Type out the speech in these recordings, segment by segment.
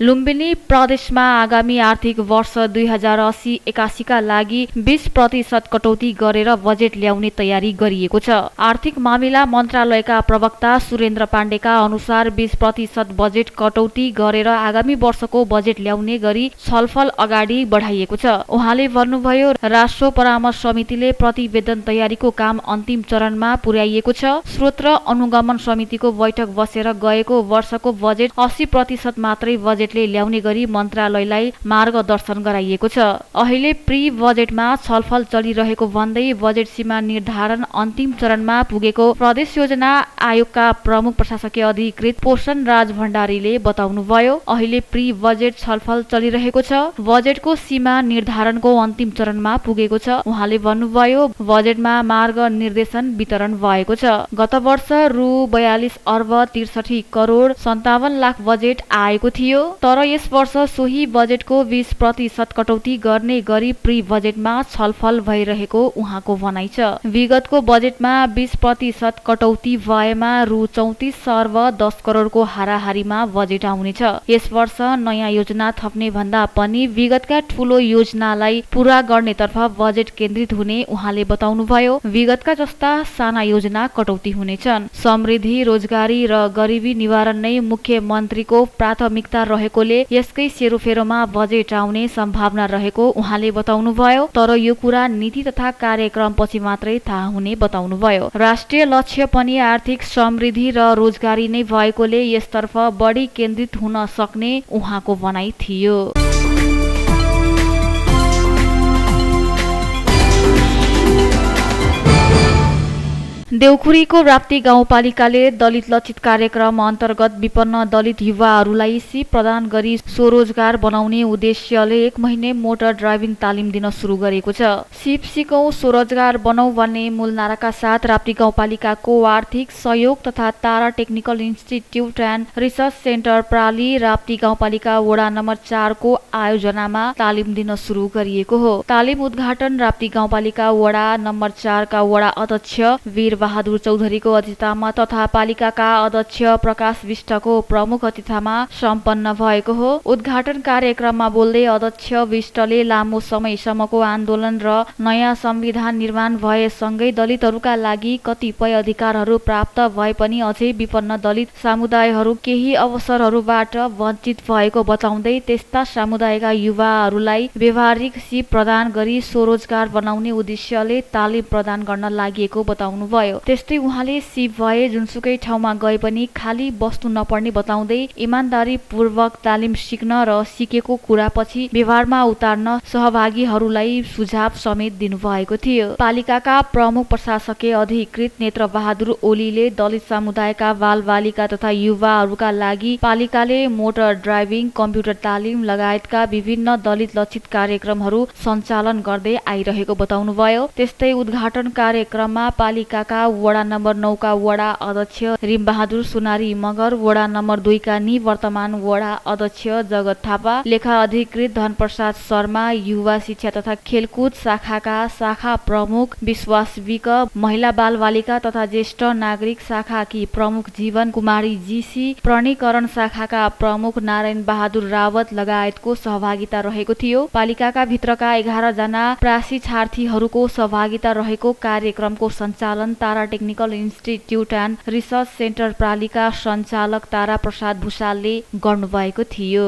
लुम्बिनी प्रदेशमा आगामी आर्थिक वर्ष 2080-81 का लागि 20% कटौती गरेर बजेट ल्याउने तयारी गरिएको छ। आर्थिक मामिला मन्त्रालयका प्रवक्ता सुरेन्द्र पाण्डेका अनुसार 20% बजेट कटौती गरेर आगामी वर्षको बजेट ल्याउने गरी छलफल अगाडि बढाइएको छ। उहाँले भन्नुभयो, राष्ट्र परामर्श समितिले प्रतिवेदन तयारीको काम अन्तिम चरणमा पुर्याइएको छ। स्रोत र अनुगमन समितिको बैठक बसेर गएको वर्षको बजेट 80% मात्रै बजेटले ल्याउने गरी मन्त्रालयलाई मार्गदर्शन गराइएको छ। अहिले प्री बजेटमा छलफल चलिरहेको भन्दै बजेट सीमा निर्धारण अन्तिम चरणमा पुगेको प्रदेश योजना आयोगका प्रमुख प्रशासकीय अधिकृत पोषण राज भण्डारीले बताउनुभयो। अहिले प्री बजेट छलफल चलिरहेको छ। बजेटको सीमा निर्धारणको अन्तिम चरणमा पुगेको छ। उहाँले भन्नुभयो, बजेटमा मार्ग निर्देशन वितरण भएको छ। गत वर्ष रु 42 अर्ब 63 करोड 57 लाख बजेट आएको थियो, तर यस वर्ष सोही बजेटको 20% कटौती गर्ने गरी प्री बजेटमा छलफल भइरहेको उहाँको भनाइ छ। विगतको बजेटमा 20% कटौती भएमा रु 34 अर्ब 10 करोडको हाराहारीमा बजेट आउनेछ। यस वर्ष नयाँ योजना थप्ने भन्दा पनि विगतका ठूलो योजनालाई पूरा गर्नेतर्फ बजेट केन्द्रित हुने उहाँले बताउनुभयो। विगतका जस्ता साना योजना कटौती हुनेछन्। समृद्धि, रोजगारी र गरिबी निवारण नै मुख्यमन्त्रीको प्राथमिकता रहेकोले यसकै सेरोफेरोमा बजेट आउने सम्भावना रहेको उहाँले बताउनुभयो। तर यो कुरा नीति तथा कार्यक्रमपछि मात्रै थाहा हुने बताउनुभयो। राष्ट्रिय लक्ष्य पनि आर्थिक समृद्धि र रोजगारी नै भएकोले यसतर्फ बढी केन्द्रित हुन सक्ने उहाँको भनाइ थियो। देउखुरीको राप्ती गाउँपालिकाले दलित लक्षित कार्यक्रम अन्तर्गत विपन्न दलित युवाहरूलाई सिप प्रदान गरी स्वरोजगार बनाउने उद्देश्यले 1 महिने मोटर ड्राइभिङ तालिम दिन सुरु गरेको छ। सिप सिकौं स्वरोजगार बनौ भन्ने मूल नाराका साथ राप्ती गाउँपालिकाको आर्थिक सहयोग तथा Tara technical institute and research centre प्राली राप्ती गाउँपालिका वडा नम्बर 4 को आयोजनामा तालिम दिन सुरु गरिएको हो। तालिम उद्घाटन राप्ती गाउँपालिका वडा नम्बर 4 का वडा अध्यक्ष वीर बहादुर चौधरीको अतिथितामा तथा पालिकाका अध्यक्ष प्रकाश विष्टको प्रमुख अतिथितामा सम्पन्न भएको हो। उद्घाटन कार्यक्रममा बोल्दै अध्यक्ष विष्टले लामो समयसम्मको आन्दोलन र नयाँ संविधान निर्माण भएसँगै दलितहरूका लागि कतिपय अधिकारहरू प्राप्त भए पनि अझै विपन्न दलित समुदायहरू केही अवसरहरूबाट वञ्चित भएको बताउँदै त्यस्ता समुदायका युवाहरूलाई व्यावहारिक सिप प्रदान गरी स्वरोजगार बनाउने उद्देश्यले तालिम प्रदान गर्न लागि बताउनुभयो। त्यस्तै उहाँले सिप भए जुनसुकै ठाउँमा गए पनि खाली बस्नु नपर्ने बताउँदै इमानदारी पूर्वक तालिम सिक्न र सिकेको कुरा पछि व्यवहारमा उतार्न सहभागीहरूलाई सुझाव समेत दिनुभएको थियो। पालिकाका प्रमुख प्रशासकीय अधिकृत नेत्र बहादुर ओलीले दलित समुदायका बालबालिका तथा युवाहरूका लागि पालिकाले मोटर ड्राइभिङ, कम्प्युटर तालिम लगायतका विभिन्न दलित लक्षित कार्यक्रमहरू सञ्चालन गर्दै आइरहेको बताउनुभयो। त्यस्तै उद्घाटन कार्यक्रममा पालिकाका वडा नम्बर 9 का वडा अध्यक्ष रिम बहादुर सुनारी मगर, वडा नम्बर 2 का निवर्तमान वडा अध्यक्ष जगत थापा, लेखा अधिकृत धनप्रसाद शर्मा, युवा शिक्षा तथा खेलकुद शाखाका शाखा प्रमुख विश्वास विक, महिला बाल बालिका तथा ज्येष्ठ नागरिक शाखाकी प्रमुख जीवन कुमारी जीसी, प्रणीकरण शाखाका प्रमुख नारायण बहादुर रावत लगायतको सहभागिता रहेको थियो। पालिकाका भित्रका 11 जना प्रशिक्षार्थीहरूको सहभागिता रहेको कार्यक्रमको सञ्चालन Tara technical institute and research centre प्रालीका सञ्चालक तारा प्रसाद भुषालले गर्नुभएको थियो।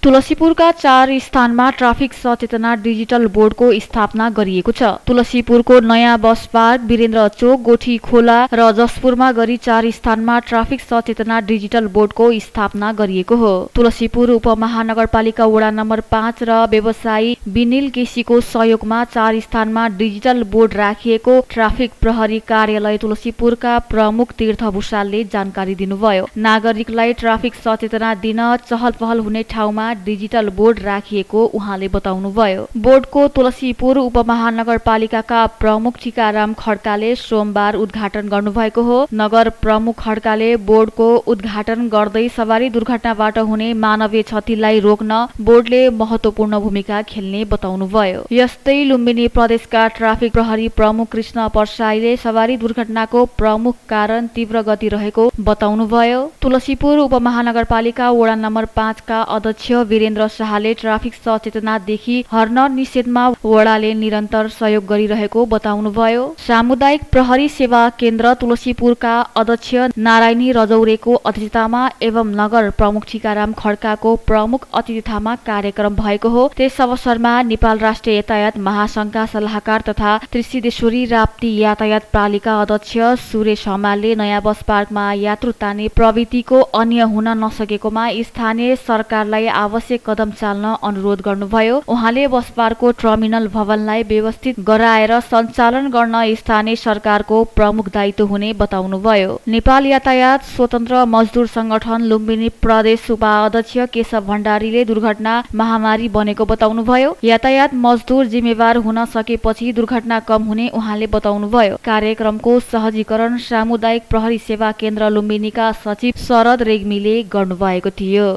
तुलसीपुरका 4 स्थानमा ट्राफिक सचेतना डिजिटल बोर्डको स्थापना गरिएको छ। तुलसीपुरको नयाँ बस पार्क, वीरेन्द्र चोक, गोठी खोला र जसपुरमा गरी 4 स्थानमा ट्राफिक सचेतना डिजिटल बोर्डको स्थापना गरिएको हो। तुलसीपुर उपमहानगरपालिका वडा नम्बर 5 र व्यवसायी विनिल केसीको सहयोगमा 4 स्थानमा डिजिटल बोर्ड राखिएको ट्राफिक प्रहरी कार्यालय तुलसीपुरका प्रमुख तीर्थ भुषालले जानकारी दिनुभयो। नागरिकलाई ट्राफिक सचेतना दिन चहल पहल हुने ठाउँमा डिजिटल बोर्ड राखिएको उहाँले बताउनुभयो। बोर्डको तुलसीपुर उपमहानगरपालिकाका प्रमुख टीकाराम खड्काले सोमबार उद्घाटन गर्नुभएको हो। नगर प्रमुख खड्काले बोर्डको उद्घाटन गर्दै सवारी दुर्घटनाबाट हुने मानवीय क्षतिलाई रोक्न बोर्डले महत्वपूर्ण भूमिका खेल्ने बताउनुभयो। यस्तै लुम्बिनी प्रदेशका ट्राफिक प्रहरी प्रमुख कृष्ण परसाईले सवारी दुर्घटनाको प्रमुख कारण तीव्र गति रहेको बताउनुभयो। तुलसीपुर उपमहानगरपालिका वडा नम्बर 5 का अध्यक्ष वीरेन्द्र शाहले ट्राफिक सचेतनादेखि हर्न निषेधमा वडाले निरन्तर सहयोग गरिरहेको बताउनुभयो। सामुदायिक प्रहरी सेवा केन्द्र तुलसीपुरका अध्यक्ष नारायणी रजौरेको अध्यक्षतामा एवं नगर प्रमुख टीकाराम खड्काको प्रमुख अतिथितामा कार्यक्रम भएको हो। त्यस अवसरमा नेपाल राष्ट्रिय यातायात महासंघका सल्लाहकार तथा त्रिसिद्धेश्वरी राप्ती यातायात पालिका अध्यक्ष सुरेश हमालले नयाँ बस पार्कमा यात्रु तान्ने प्रवृत्तिको अन्य हुन नसकेकोमा स्थानीय सरकारलाई आवश्यक कदम चाल्न अनुरोध गर्नुभयो। उहाँले बस पार्कको टर्मिनल भवनलाई व्यवस्थित गराएर सञ्चालन गर्न स्थानीय सरकारको प्रमुख दायित्व हुने बताउनुभयो। नेपाल यातायात स्वतन्त्र मजदुर संगठन लुम्बिनी प्रदेश उपाध्यक्ष केशव भण्डारीले दुर्घटना महामारी बनेको बताउनुभयो। यातायात मजदुर जिम्मेवार हुन सकेपछि दुर्घटना कम हुने उहाँले बताउनुभयो। कार्यक्रमको सहजीकरण सामुदायिक प्रहरी सेवा केन्द्र लुम्बिनीका सचिव शरद रेग्मीले गर्नुभएको थियो।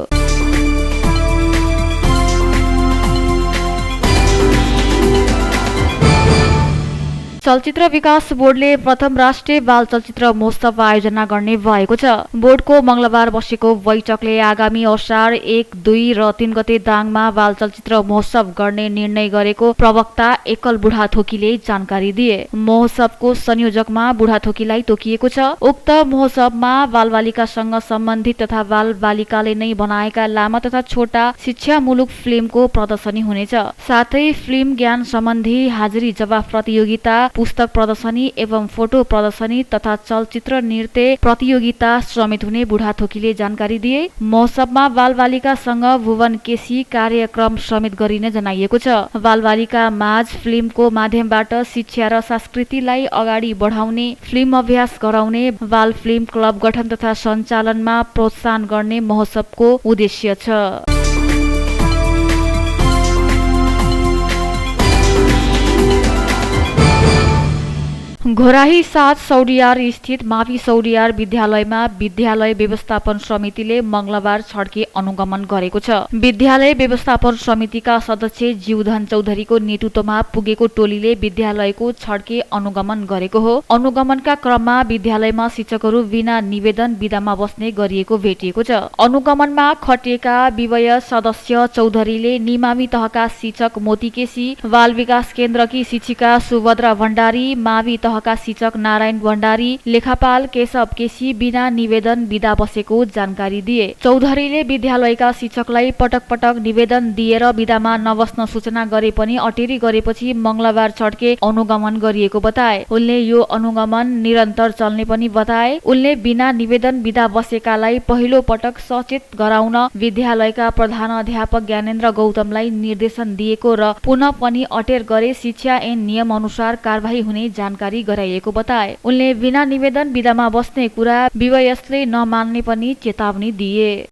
चलचित्र विकास बोर्डले प्रथम राष्ट्रिय बाल चलचित्र महोत्सव आयोजना गर्ने भएको छ। बोर्डको मंगलबार बसेको बैठकले आगामी असार 1, 2 र 3 गते दाङमा बाल चलचित्र महोत्सव गर्ने निर्णय गरेको प्रवक्ता एकल बुढाथोकीले जानकारी दिए। महोत्सवको संयोजकमा बुढाथोकीलाई तोकिएको छ। उक्त महोत्सवमा बालबालिकासँग सम्बन्धित तथा बालबालिकाले नै बनाएका लामा तथा छोटा शिक्षामूलक फिल्मको प्रदर्शनी हुनेछ। साथै फिल्म ज्ञान सम्बन्धी हाजिरी जवाफ प्रतियोगिता, पुस्तक प्रदर्शनी एवं फोटो प्रदर्शनी तथा चलचित्र नृत्य प्रतियोगिता समेत हुने बुढाथोकीले जानकारी दिए। महोत्सवमा बालबालिकासँग भुवन केसी कार्यक्रम समेत गरिने जनाइएको छ। बालबालिका माझ फिल्मको माध्यमबाट शिक्षा र संस्कृतिलाई अगाडि बढाउने, फिल्म अभ्यास गराउने, बाल फिल्म क्लब गठन तथा सञ्चालनमा प्रोत्साहन गर्ने महोत्सवको उद्देश्य छ। घोराही 7 सौडियार स्थित मावि सौडियार विद्यालयमा विद्यालय व्यवस्थापन समितिले मंगलबार छड्के अनुगमन गरेको छ। विद्यालय व्यवस्थापन समितिका सदस्य जीवधन चौधरीको नेतृत्वमा पुगेको टोलीले विद्यालयको छड्के अनुगमन गरेको हो। अनुगमनका क्रममा विद्यालयमा शिक्षकहरू बिना निवेदन बिदामा बस्ने गरिएको भेटिएको छ। अनुगमनमा खटिएका विवय सदस्य चौधरीले निमामी तहका शिक्षक मोती केसी, बाल विकास केन्द्रकी शिक्षिका सुभद्रा भण्डारी, मावि तहका शिक्षक नारायण भण्डारी, लेखापाल केशव केसी बिना निवेदन बिदा बसेको जानकारी दिए। चौधरीले विद्यालयका शिक्षकलाई पटक पटक निवेदन दिएर बिदामा नबस्न सूचना गरे पनि अटेरी गरेपछि मंगलबार छड्के अनुगमन गरिएको बताए। उनले यो अनुगमन निरन्तर चल्ने पनि बताए। उनले बिना निवेदन बिदा बसेकालाई पहिलो पटक सचेत गराउन विद्यालयका प्रधानाध्यापक ज्ञानेन्द्र गौतमलाई निर्देशन दिएको र पुनः पनि अटेर गरे शिक्षा ऐन नियम अनुसार कारबाही हुने जानकारी गराइएको बताए। उनले बिना निवेदन बिदामा बस्ने कुरा विवयसले नमान्ने पनि चेतावनी दिए।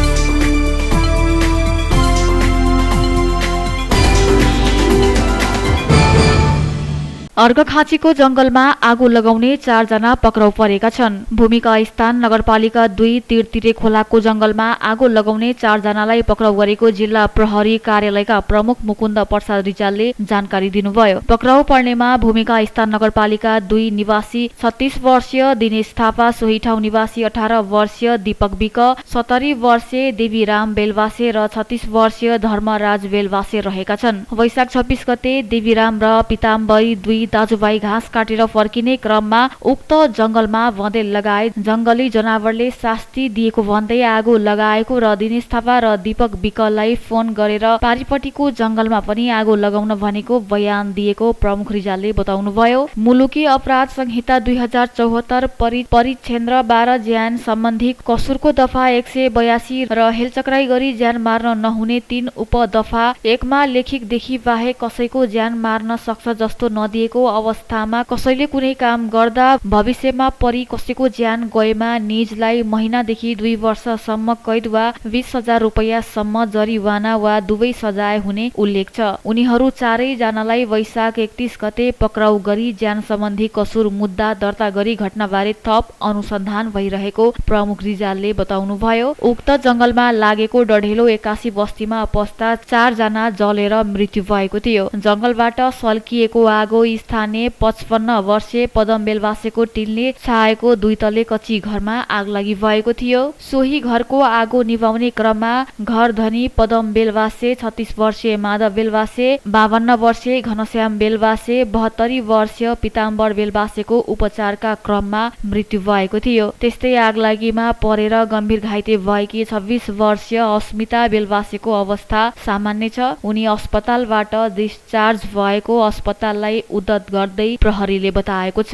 अर्घखाँचीको जंगलमा आगो लगाउने 4 जना पक्राउ परेका छन्। भूमिका स्थान नगरपालिका 2 तीरतिरे खोलाको जंगलमा आगो लगाउने 4 जनालाई पक्राउ गरेको जिल्ला प्रहरी कार्यालयका प्रमुख मुकुन्द प्रसाद रिजालले जानकारी दिनुभयो। पक्राउ पर्नेमा भूमिका स्थान नगरपालिका 2 निवासी 36 वर्षीय दिनेश थापा, सोही ठाउँ निवासी 18 वर्षीय दीपक विक, 70 वर्षीय देवीराम बेलवासे र 36 वर्षीय धर्मराज बेलवासे रहेका छन्। वैशाख 26 गते देवीराम र पिताम्बरी 2 दाजुभाइ घाँस काटेर फर्किने क्रममा उक्त जंगलमा बँदेल लगाए जंगली जनावरले शास्ति दिएको भन्दै आगो लगाएको र दिनेश थापा र दीपक विकललाई फोन गरेर पारिपट्टिको जंगलमा पनि आगो लगाउन भनेको बयान दिएको प्रमुख रिजालले बताउनुभयो। मुलुकी अपराध संहिता 2074 परिक्षेत्र 12 ज्यान सम्बन्धी कसुरको दफा 182 र हेलचक्राई गरी ज्यान मार्न नहुने 3 उपदफा 1 मा लेखिकदेखि बाहेक कसैको ज्यान मार्न सक्छ जस्तो नदिएको नभएको अवस्थामा कसैले कुनै काम गर्दा भविष्यमा परि कसैको ज्यान गएमा निजलाई महिनादेखि 2 वर्षसम्म कैद वा 20,000 रुपैयाँसम्म जरिवाना वा दुवै सजाय हुने उल्लेख छ। उनीहरू चारैजनालाई वैशाख 31 गते पक्राउ गरी ज्यान सम्बन्धी कसुर मुद्दा दर्ता गरी घटनाबारे थप अनुसन्धान भइरहेको प्रमुख रिजालले बताउनुभयो। उक्त जंगलमा लागेको डढेलो 81 बस्तीमा पस्दा 4 जना जलेर मृत्यु भएको थियो। जंगलबाट सल्किएको आगो स्थानीय 55 वर्षीय पदम बेलवासेको टिनले छाएको 2 तले कच्ची घरमा आगलागी भएको थियो। सोही घरको आगो निभाउने क्रममा घर धनी पदम बेलवासे, 36 वर्षीय माधव बेलवासे, 52 वर्षीय घनश्याम बेलवासे, 72 वर्षीय पिताम्बर बेलवासेको उपचारका क्रममा मृत्यु भएको थियो। त्यस्तै आगलागीमा परेर गम्भीर घाइते भएकी 26 वर्षीय अस्मिता बेलवासेको अवस्था सामान्य छ। उनी अस्पतालबाट डिस्चार्ज भएको अस्पताललाई उद्धत गर्दै प्रहरीले बताएको छ।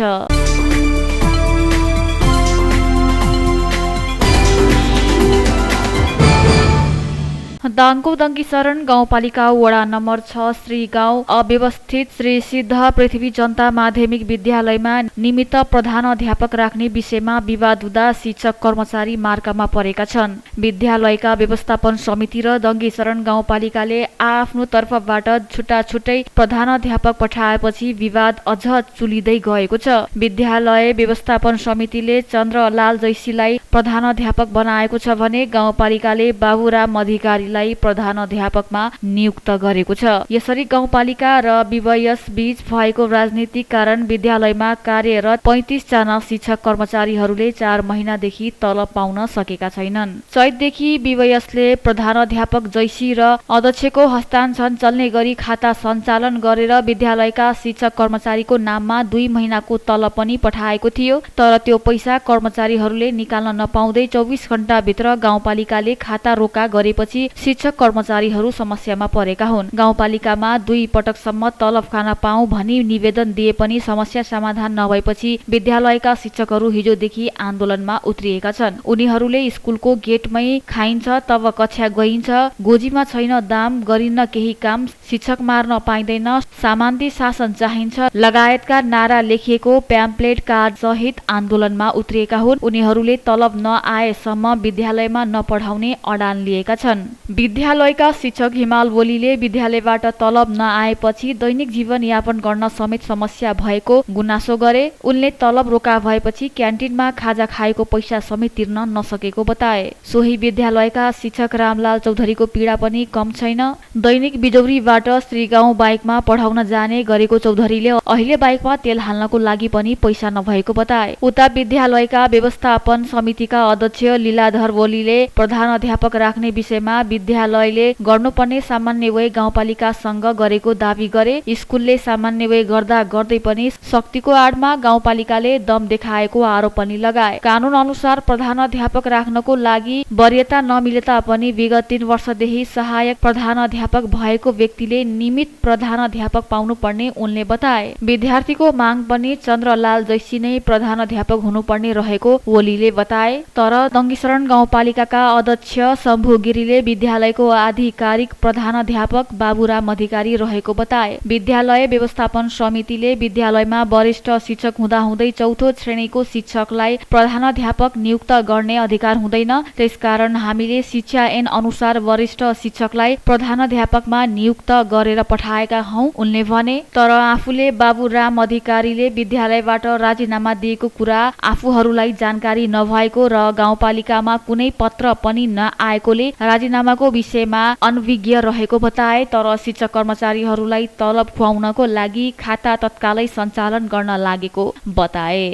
दाङको दङ्गीशरण गाउँपालिका वडा नम्बर 6 श्री गाउँ अव्यवस्थित श्री सिद्ध पृथ्वी जनता माध्यमिक विद्यालयमा निमित्त प्रधानाध्यापक राख्ने विषयमा विवाद हुँदा शिक्षक कर्मचारी मार्कामा परेका छन्। विद्यालयका व्यवस्थापन समिति र दङ्गीशरण गाउँपालिकाले आफ्नो तर्फबाट छुट्टा छुट्टै प्रधानाध्यापक पठाएपछि विवाद अझ चुलिँदै गएको छ। विद्यालय व्यवस्थापन समितिले चन्द्रलाल जैसीलाई प्रधानाध्यापक बनाएको छ भने गाउँपालिकाले बाबुराम अधिकारी प्रधानाध्यापकमा नियुक्त गरेको छ। यसरी गाउँपालिका र विवयस बीच भएको राजनीतिक कारण विद्यालयमा कार्यरत 35 जना शिक्षक कर्मचारीहरूले 4 महिनादेखि तलब पाउन सकेका छैनन्। चैतदेखि विवयसले प्रधानाध्यापक जैसी र अध्यक्षको हस्तान्तरण चल्ने गरी खाता सञ्चालन गरेर विद्यालयका शिक्षक कर्मचारीको नाममा 2 महिनाको तलब पनि पठाएको थियो। तर त्यो पैसा कर्मचारीहरूले निकाल्न नपाउँदै 24 घण्टाभित्र गाउँपालिकाले खाता रोका गरेपछि शिक्षक कर्मचारीहरू समस्यामा परेका हुन्। गाउँपालिकामा 2 पटकसम्म तलब खान पाऊँ भनी निवेदन दिए पनि समस्या समाधान नभएपछि विद्यालयका शिक्षकहरू हिजोदेखि आन्दोलनमा उत्रिएका छन्। उनीहरूले स्कुलको गेटमै खाइन्छ तब कक्षा गइन्छ, गोजीमा छैन दाम, गरिन्न केही काम, शिक्षक मार्न पाइँदैन, सामान्य शासन चाहिन्छ लगायतका नारा लेखिएको प्याम्पलेट कार्ड सहित आन्दोलनमा उत्रिएका हुन्। उनीहरूले तलब नआएसम्म विद्यालयमा नपढाउने अडान लिएका छन्। विद्यालयका शिक्षक हिमाल बोलीले विद्यालयबाट तलब नआएपछि दैनिक जीवन यापन गर्न समेत समस्या भएको गुनासो गरे। उनले तलब रोका भएपछि क्यान्टिनमा खाजा खाएको पैसा समेत तिर्न नसकेको बताए। सोही विद्यालयका शिक्षक रामलाल चौधरीको पीडा पनि कम छैन। दैनिक बिजौरीबाट श्रीगाउँ बाइकमा पढाउन जाने गरेको चौधरीले अहिले बाइकमा तेल हाल्नको लागि पनि पैसा नभएको बताए। उता विद्यालयका व्यवस्थापन समितिका अध्यक्ष लीलाधर बोलीले प्रधानाध्यापक राख्ने विषयमा विद्यालयले गर्नुपर्ने सामान्य गाउँपालिकासँग गरेको दावी गरे। स्कुलले सामान्य गर्दा गर्दै पनि शक्तिको आडमा गाउँपालिकाले दम देखाएको आरोप पनि लगाए। कानून अनुसार प्रधानाध्यापक राख्नको लागि वरियता नमिले तापनि विगत 3 वर्षदेखि सहायक प्रधानाध्यापक भएको व्यक्तिले नियमित प्रधानाध्यापक पाउनुपर्ने उनले बताए। विद्यार्थीको माग पनि चन्द्रलाल जैसी नै प्रधानाध्यापक हुनुपर्ने रहेको ओलीले बताए। तर दङ्गीशरण गाउँपालिकाका अध्यक्ष शम्भु गिरीले विद्यालयको आधिकारिक प्रधानाध्यापक बाबुराम अधिकारी रहेको बताए। विद्यालय व्यवस्थापन समितिले विद्यालयमा वरिष्ठ शिक्षक हुँदाहुँदै 4थो श्रेणीको शिक्षकलाई प्रधानाध्यापक नियुक्त गर्ने अधिकार हुँदैन। त्यसकारण हामीले शिक्षा ऐन अनुसार वरिष्ठ शिक्षकलाई प्रधानाध्यापकमा नियुक्त गरेर पठाएका हौं उनले भने। तर आफूले बाबुराम अधिकारीले विद्यालयबाट राजीनामा दिएको कुरा आफूहरूलाई जानकारी नभएको र गाउँपालिकामा कुनै पत्र पनि नआएकोले राजीनामाको विषयमा अनभिज्ञ रहेको बताए। तर शिक्षक कर्मचारीहरूलाई तलब खुवाउनको लागि खाता तत्कालै सञ्चालन गर्न लागेको बताए।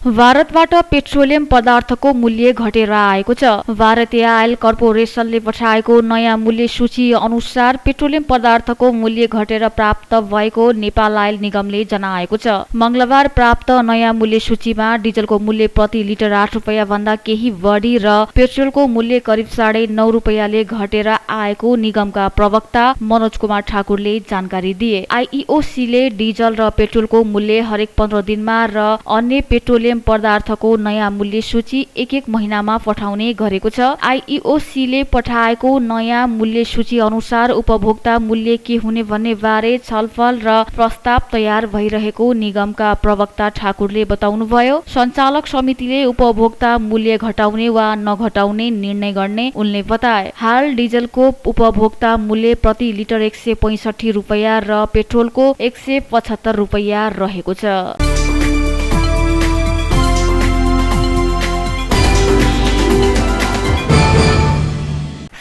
भारतबाट पेट्रोलियम पदार्थको मूल्य घटेर आएको छ। भारतीय आयल कर्पोरेसनले पठाएको नयाँ मूल्य सूची अनुसार पेट्रोलियम पदार्थको मूल्य घटेर प्राप्त भएको नेपाल आयल निगमले जनाएको छ। मंगलबार प्राप्त नयाँ मूल्य सूचीमा डिजलको मूल्य प्रति लिटर 8 रुपैयाँ भन्दा केही बढी र पेट्रोलको मूल्य करिब 9.5 रुपैयाँले घटेर आएको निगमका प्रवक्ता मनोज कुमार ठाकुरले जानकारी दिए। आईईओसीले डिजल र पेट्रोलको मूल्य हरेक 15 दिनमा र अन्य पेट्रोलियम पेट्रोलियम पदार्थको नयाँ मूल्य सूची एक महिनामा पठाउने गरेको छ। आईईओसीले पठाएको नयाँ मूल्य सूची अनुसार उपभोक्ता मूल्य के हुने भन्ने बारे छलफल र प्रस्ताव तयार भइरहेको निगमका प्रवक्ता ठाकुरले बताउनुभयो। सञ्चालक समितिले उपभोक्ता मूल्य घटाउने वा नघटाउने निर्णय गर्ने उनले बताए। हाल डिजलको उपभोक्ता मूल्य प्रति लिटर 165 रुपैयाँ र पेट्रोलको 175 रुपैयाँ रहेको छ।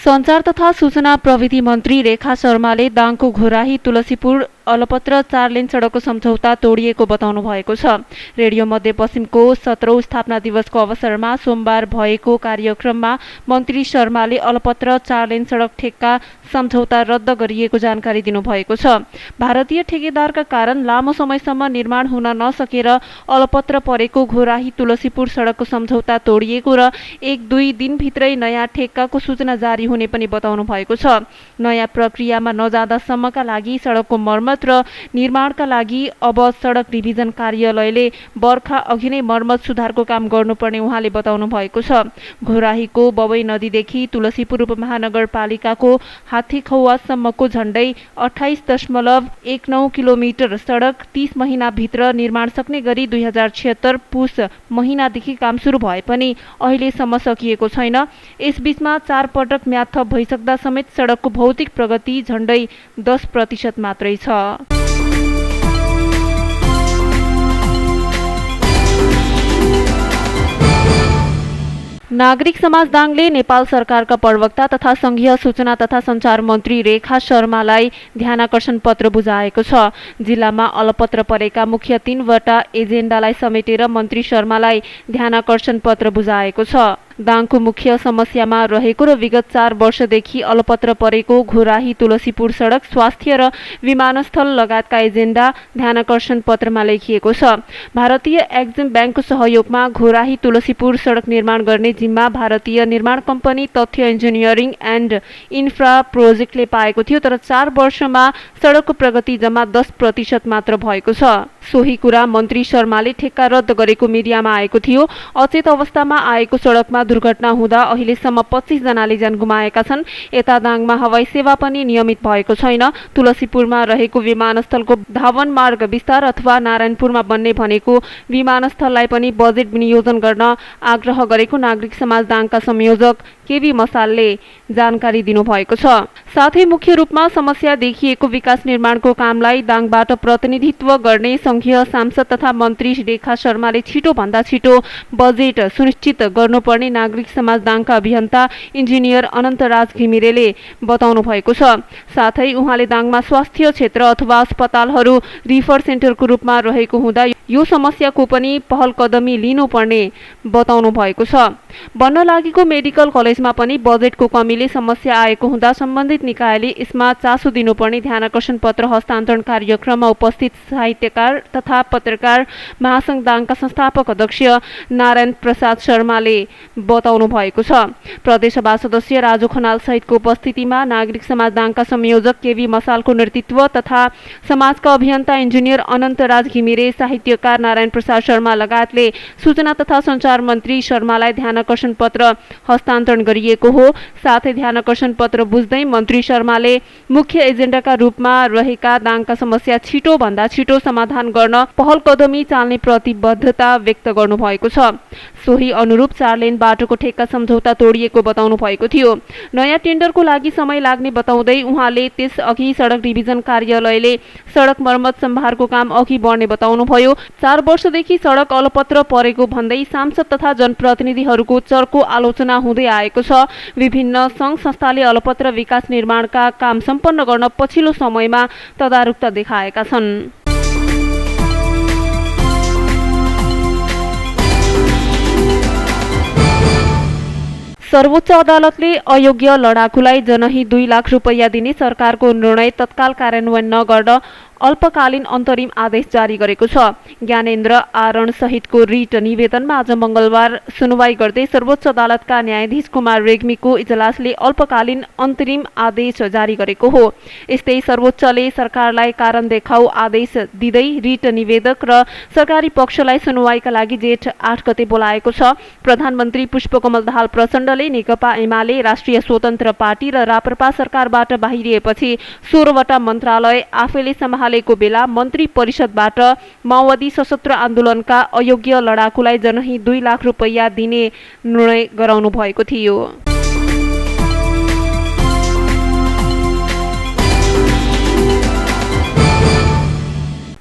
सञ्चार तथा सूचना प्रविधि मन्त्री रेखा शर्माले दाङको घोराही तुलसीपुर अलपत्र 4 लेन सडकको सम्झौता तोडिएको बताउनु भएको छ। रेडियो मध्यपश्चिमको 17औं स्थापना दिवसको अवसरमा सोमबार भएको कार्यक्रममा मन्त्री शर्माले अलपत्र 4 लेन सडक ठेक्का सम्झौता रद्द गरिएको जानकारी दिनुभएको छ। भारतीय ठेकेदारका कारण लामो समयसम्म निर्माण हुन नसकेर अलपत्र परेको घोराही तुलसीपुर सडकको सम्झौता तोडिएको र 1-2 दिनभित्रै नयाँ ठेक्काको सूचना जारी हुने पनि बताउनु भएको छ। नयाँ प्रक्रियामा नजाँदासम्मका लागि सडकको मर्मत र निर्माणका लागि अब सडक डिभिजन कार्यालयले बर्खा अघि नै मर्मत सुधारको काम गर्नुपर्ने उहाँले बताउनु भएको छ। घोराहीको बबई नदीदेखि तुलसीपुर उपमहानगरपालिकाको हात्तीखौवासम्मको झण्डै 28.19 किलोमिटर सडक 30 महिनाभित्र निर्माण सक्ने गरी 2076 पुस महिनादेखि काम सुरु भए पनि अहिलेसम्म सकिएको छैन। यसबीचमा 4 पटक म्याद थप भइसक्दा समेत सडकको भौतिक प्रगति झण्डै 10% मात्रै छ। नागरिक समाज दाङले नेपाल सरकारका प्रवक्ता तथा संघीय सूचना तथा सञ्चार मन्त्री रेखा शर्मालाई ध्यानाकर्षण पत्र बुझाएको छ। जिल्लामा अलपत्र परेका मुख्य 3 वटा एजेन्डालाई समेटेर मन्त्री शर्मालाई ध्यानाकर्षण पत्र बुझाएको छ। दाङको मुख्य समस्यामा रहेको र विगत 4 वर्षदेखि अलपत्र परेको घोराही तुलसीपुर सडक, स्वास्थ्य र विमानस्थल लगायतका एजेन्डा ध्यानाकर्षण पत्रमा लेखिएको छ। भारतीय एक्जिम ब्याङ्कको सहयोगमा घोराही तुलसीपुर सडक निर्माण गर्ने जिम्मा भारतीय निर्माण कम्पनी तथ्य इन्जिनियरिङ एन्ड इन्फ्रा प्रोजेक्टले पाएको थियो, तर 4 वर्षमा सडकको प्रगति जम्मा 10% मात्र भएको छ। सोही कुरा मन्त्री शर्माले ठेक्का रद्द गरेको मिडियामा आएको थियो। अचेत अवस्थामा आएको सडकमा दुर्घटना हुँदा अहिलेसम्म 25 जनाले ज्यान गुमाएका छन्। यता दाङमा हवाई सेवा पनि नियमित भएको छैन। तुलसीपुरमा रहेको विमानस्थलको धावन मार्ग विस्तार अथवा नारायणपुरमा बन्ने भनेको विमानस्थललाई पनि बजेट विनियोजन गर्न आग्रह गरेको नागरिक समाज दाङका संयोजक केबी मसालले जानकारी दिनुभएको छ। साथै मुख्य रूपमा समस्या देखिएको विकास निर्माणको कामलाई दाङबाट प्रतिनिधित्व गर्ने संघीय सांसद तथा मन्त्री रेखा शर्माले छिटो भन्दा छिटो बजेट सुनिश्चित गर्नुपर्ने नागरिक समाज दाङका अभियन्ता इन्जिनियर अनन्तराज घिमिरेले बताउनु भएको छ। साथै उहाँले दाङमा स्वास्थ्य क्षेत्र अथवा अस्पतालहरू रिफर सेन्टरको रूपमा रहेको हुँदा यो समस्याको पनि पहल कदमी लिनुपर्ने बताउनु भएको छ। बन्न लागेको मेडिकल कलेजमा पनि बजेटको कमीले समस्या आएको हुँदा सम्बन्धित निकायले यसमा चासो दिनुपर्ने ध्यानाकर्षण पत्र हस्तान्तरण कार्यक्रममा उपस्थित साहित्यकार तथा पत्रकार महासंघ दाङका संस्थापक अध्यक्ष नारायण प्रसाद शर्माले बताउनु भएको छ। प्रदेशसभा सदस्य राजु खनाल सहितको उपस्थितिमा नागरिक समाज दाङका संयोजक केबी मसालको नेतृत्व तथा समाजका अभियन्ता इन्जिनियर अनन्तराज घिमिरे, साहित्यकार नारायण प्रसाद शर्मा लगायतले सूचना तथा सञ्चार मन्त्री शर्मालाई ध्यानाकर्षण पत्र हस्तान्तरण गरिएको हो। साथै ध्यानाकर्षण पत्र बुझ्दै मन्त्री शर्माले मुख्य एजेन्डाका रूपमा रहेका दाङका समस्या छिटो भन्दा छिटो समाधान गर्न पहल कदमी चाल्ने प्रतिबद्धता व्यक्त गर्नुभएको छ। सोही अनुरूप 4 लेन बाटोको ठेक्का सम्झौता तोडिएको बताउनु भएको थियो। नयाँ टेन्डरको लागि समय लाग्ने बताउँदै उहाँले त्यसअघि सडक डिभिजन कार्यालयले सडक मर्मत सम्भारको काम अघि बढ्ने बताउनुभयो। 4 वर्षदेखि सडक अलपत्र परेको भन्दै सांसद तथा जनप्रतिनिधिहरूको चर्को आलोचना हुँदै आएको छ। विभिन्न सङ्घ संस्थाले अलपत्र विकास निर्माणका काम सम्पन्न गर्न पछिल्लो समयमा तदारुकता देखाएका छन्। सर्वोच्च अदालतले अयोग्य लडाकुलाई जनही 2 लाख रुपैयाँ दिने सरकारको निर्णय तत्काल कार्यान्वयन नगर्न अल्पकालीन अन्तरिम आदेश जारी गरेको छ। ज्ञानेन्द्र आरण सहितको रिट निवेदनमा आज मंगलबार सुनवाई गर्दै सर्वोच्च अदालतका न्यायाधीश कुमार रेग्मीको इजलासले अल्पकालीन अन्तरिम आदेश जारी गरेको हो। यस्तै सर्वोच्चले सरकारलाई कारण देखाउ आदेश दिँदै रिट निवेदक र सरकारी पक्षलाई सुनवाईका लागि जेठ 8 गते बोलाएको छ। प्रधानमन्त्री पुष्पकमल दाहाल प्रचण्डले नेकपा एमाले राष्ट्रिय स्वतन्त्र पार्टी र राप्रपा सरकारबाट बाहिरिएपछि 16 वटा मन्त्रालय आफैले सम्हालेको बेला मन्त्री परिषदबाट माओवादी सशस्त्र आन्दोलनका अयोग्य लडाकुलाई जनही 2 लाख रुपैयाँ दिने निर्णय गराउनु भएको थियो।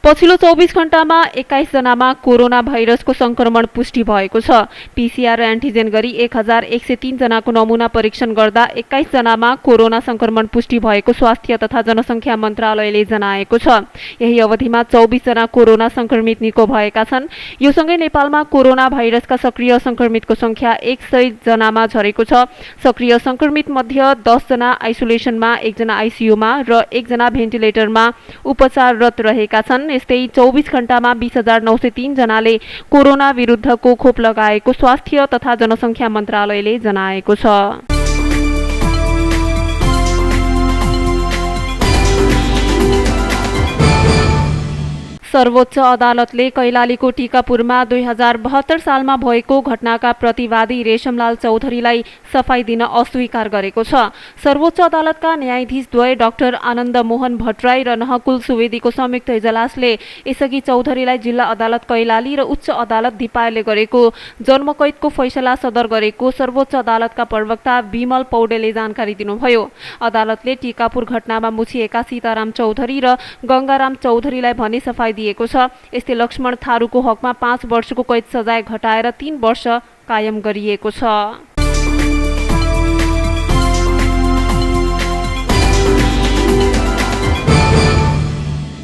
पछिल्लो 24 घण्टामा 21 जनामा कोरोना भाइरसको संक्रमण पुष्टि भएको छ। पीसीआर एन्टिजेन गरी 1103 जनाको नमुना परीक्षण गर्दा 21 जनामा कोरोना संक्रमण पुष्टि भएको स्वास्थ्य तथा जनसङ्ख्या मन्त्रालयले जनाएको छ। यही अवधिमा 24 जना कोरोना संक्रमित निको भएका छन्। यो सँगै नेपालमा कोरोना भाइरसका सक्रिय संक्रमितको संख्या 100 जनामा झरेको छ। सक्रिय संक्रमित मध्ये 10 जना आइसोलेसनमा, 1 जना आइसियुमा र 1 जना भेन्टिलेटरमा उपचाररत रहेका छन्। यस्तै 24 घण्टामा 20,903 जनाले कोरोना विरुद्धको खोप लगाएको स्वास्थ्य तथा जनसङ्ख्या मन्त्रालयले जनाएको छ। सर्वोच्च अदालतले कैलालीको टीकापुरमा 2072 सालमा भएको घटनाका प्रतिवादी रेशमलाल चौधरीलाई सफाई दिन अस्वीकार गरेको छ। सर्वोच्च अदालतका न्यायाधीशद्वय डाक्टर आनन्द मोहन भट्टराई र नहकुल सुवेदीको संयुक्त इजलासले यसअघि चौधरीलाई जिल्ला अदालत कैलाली र उच्च अदालत दिपायले गरेको जन्मकैदको फैसला सदर गरेको सर्वोच्च अदालतका प्रवक्ता विमल पौडेलले जानकारी दिनुभयो। अदालतले टीकापुर घटनामा मुछिएका सीताराम चौधरी र गंगाराम चौधरीलाई भने सफाई दिएको छ। यस्तै लक्ष्मण थारूको हकमा 5 वर्षको कैद सजाय घटाएर 3 वर्ष कायम गरिएको छ।